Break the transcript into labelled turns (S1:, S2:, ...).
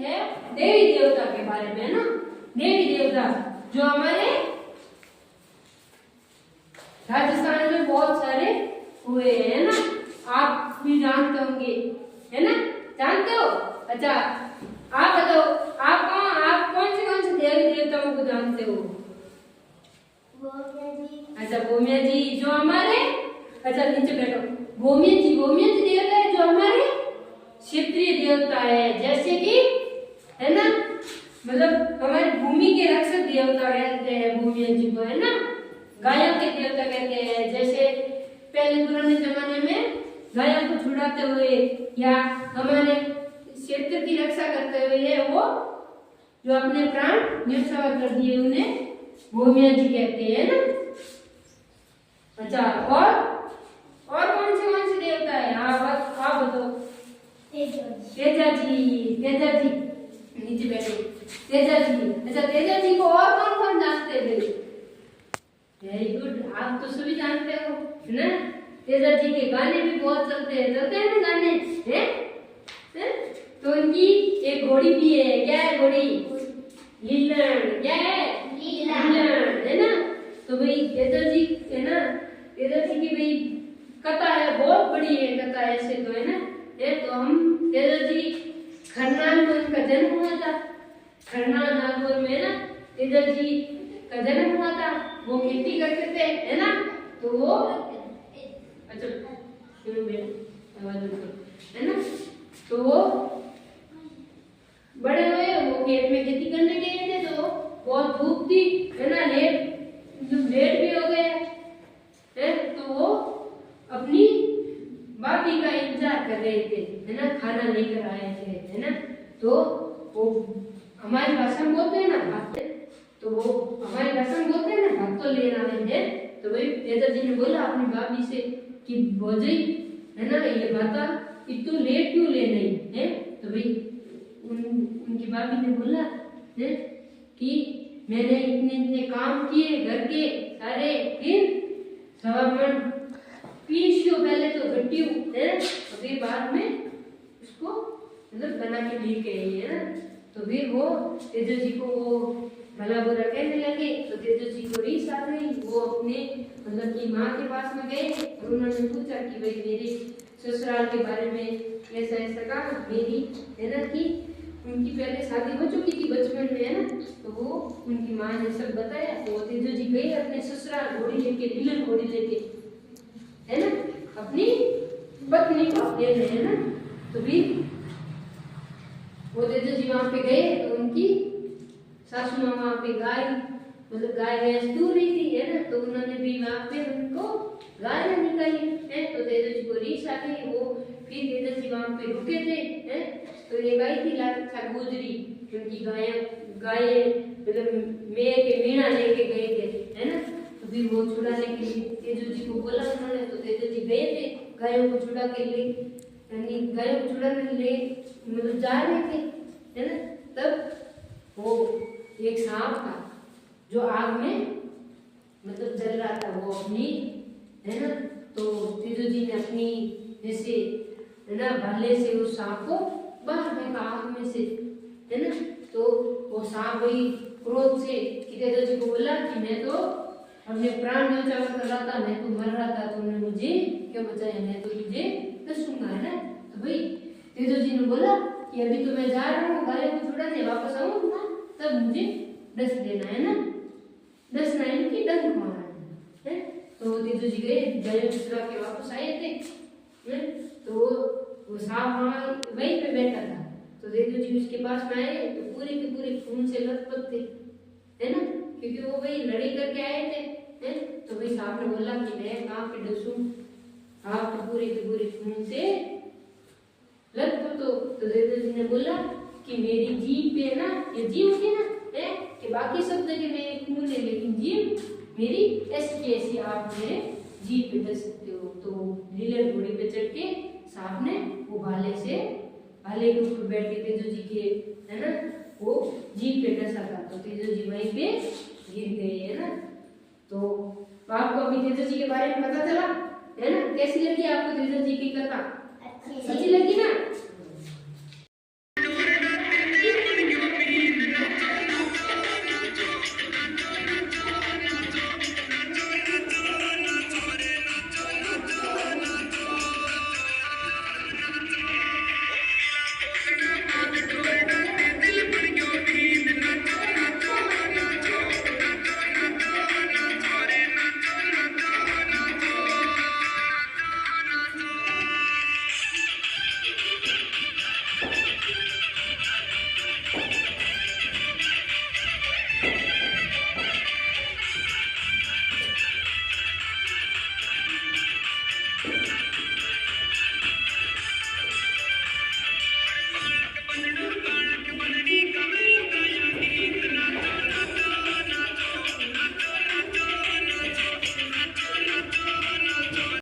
S1: है देवी देवता के बारे में, है ना। देवी देवता जो हमारे राजस्थान में बहुत सारे हुए हैं ना, आप भी जानते होंगे, है ना, जानते हो। अच्छा आप बताओ, आप कौन से देवी देवताओं को जानते हो। अच्छा भूमिया जी जो हमारे, अच्छा नीचे बैठो, भूमिया जी देवता है जो हमारे क्षेत्रीय देवता है, जैसे कि, है ना, मतलब हमारी भूमि के रक्षक देवता कहते हैं भूमिया जी को, है ना। गायों के देवता कहते हैं, जैसे पहले पुराने जमाने में गायों को छुड़ाते हुए या हमारे क्षेत्र की रक्षा करते हुए वो जो अपने प्राण न्यौछावर कर दिए उन्हें भूमिया जी कहते हैं ना। अच्छा और कौन से देवता है, आप बताओ। तेजा जी नीचे बैठो, तेजा जी। अच्छा तेजा जी को और कौन जानते थे। वेरी गुड, आप तो सभी जानते हो, है ना। तेजा जी के गाने भी बहुत चलते हैं ना गाने, हैं? तो इनकी एक घोड़ी भी है, क्या है घोड़ी, लीलन, क्या है लीलन, है ना। तो भाई तेजा जी, है ना, तेजा जी की भाई कथा है, बहुत बड़ी है कथा ऐसे तो, है ना। तो हम तेजा जी खरनाल में उनका जन्म हुआ था, खरनाल नागौर में, है ना, तेजा जी का जन्म हुआ था। वो खेती करते थे, है ना। तो वो अच्छा है ना, तो वो बड़े हुए, वो खेत में खेती करने गए थे, तो बहुत धूप थी, है ना, लेट भी हो गए है। तो वो अपनी भाभी का इंतजार कर रहे थे, है ना, खाना लेकर आए थे, है ना। तो वो हमारी भाषा में बोलते हैं ना, तो वो हमारी भाषा में बोलते हैं ना, भाग तो लेना है। तो भाई तेजा जी ने बोला अपनी भाभी से कि भौजी, है ना, ये बता कि तू लेट क्यों ले नहीं है। तो भाई उनकी भाभी ने बोला है कि मैंने इतने काम किए घर के सारे, फिर सवामन पीसियो पहले तो गट्टियों, है, तो फिर बाद में उसको मतलब बना के लेके आई, है ना। तो फिर वो तेजो जी को वो भला बुरा कहने लगे, तो तेजो जी को रीस आ गई। वो अपने मतलब की माँ के पास में गए और उन्होंने पूछा कि भाई मेरे ससुराल के बारे में ऐसा कहा। मेरी, है ना, कि उनकी पहले शादी हो चुकी थी बचपन में, है ना। तो वो उनकी माँ ने सब बताया। तो तेजो जी गए अपने ससुराल घोड़ी लेके, लीलन घोड़ी लेके, है ना, अपनी पत्नी को लेने, है ना। तो फिर वो तेजो जी वहां पे गए, तो उनकी सासू माँ वहां पे गाय मतलब गाय भैंस दूध रही थी, है ना। तो उन्होंने भी वहां पे उनको गाय निकाली, है। तो तेजो जी को रीस आ गई। वो फिर तेजो जी वहां पे रुके थे, है। तो एक आई थी लाचा गुजरी, उनकी गाय मतलब मेह के मीणा लेके गए थे, है ना। तो फिर वो छुड़ाने के लिए तेजो जी को बोला उन्होंने। तो तेजो जी गए थे गायों को छुड़ा के ले, यानी गायों को छुड़ाने ले मतलब जा रहे थे, है ना। तब वो एक सांप था जो आग में मतलब जल रहा था, वो अपनी, है ना। तो तेजो जी ने अपनी जैसे, है ना, भाले से उस सांप को बाहर फेंका आग में से, है ना। तो वो सांप वही क्रोध से तेजो जी को बोला कि मैं तो अपने प्राण न्यौछावर कर रहा था, मैं तो मर रहा था, तुमने मुझे क्यों बचाया, मैं तो तुझे दसूंगा, है ना। तो भाई तेजो जी ने बोला कि अभी तो मैं जा रहा हूँ गाय को छुड़ाने, वापस आऊंगा तब मुझे डस देना, है ना, डसना है कि डंक मारना है। तो तेजो जी गए गाय को छुड़ा के वापस आए थे, है। तो वो सांप वहां वहीं पे बैठा था। तो तेजो जी उसके पास में आए तो पूरे के पूरे खून से लथपथ थे, है ना, क्योंकि वो वही लड़ाई करके आए थे, है। तो वही सांप ने बोला कि मैं कहाँ पे डसूं, आप तो पूरे के पूरे खून से लथपथ हो। तो तेजो जी ने बोला कि मेरी जीभ पे ना, ये जीभ होती है ना, है कि बाकी सब जगह मेरे खून है, लेकिन जीभ मेरी ऐसी की ऐसी आप मेरे जीभ पे डस सकते हो। तो लीलन घोड़ी पे चढ़ के सांप ने वो भाले के ऊपर बैठ के तेजो जी के, है ना, वो जीभ पे डसा था। तो तेजो जी वहीं पे गिर गए, है ना। तो आपको अभी तेजो जी के बारे में पता चला, है ना। कैसी लगी आपको तेजो जी की कथा, अच्छी लगी ना।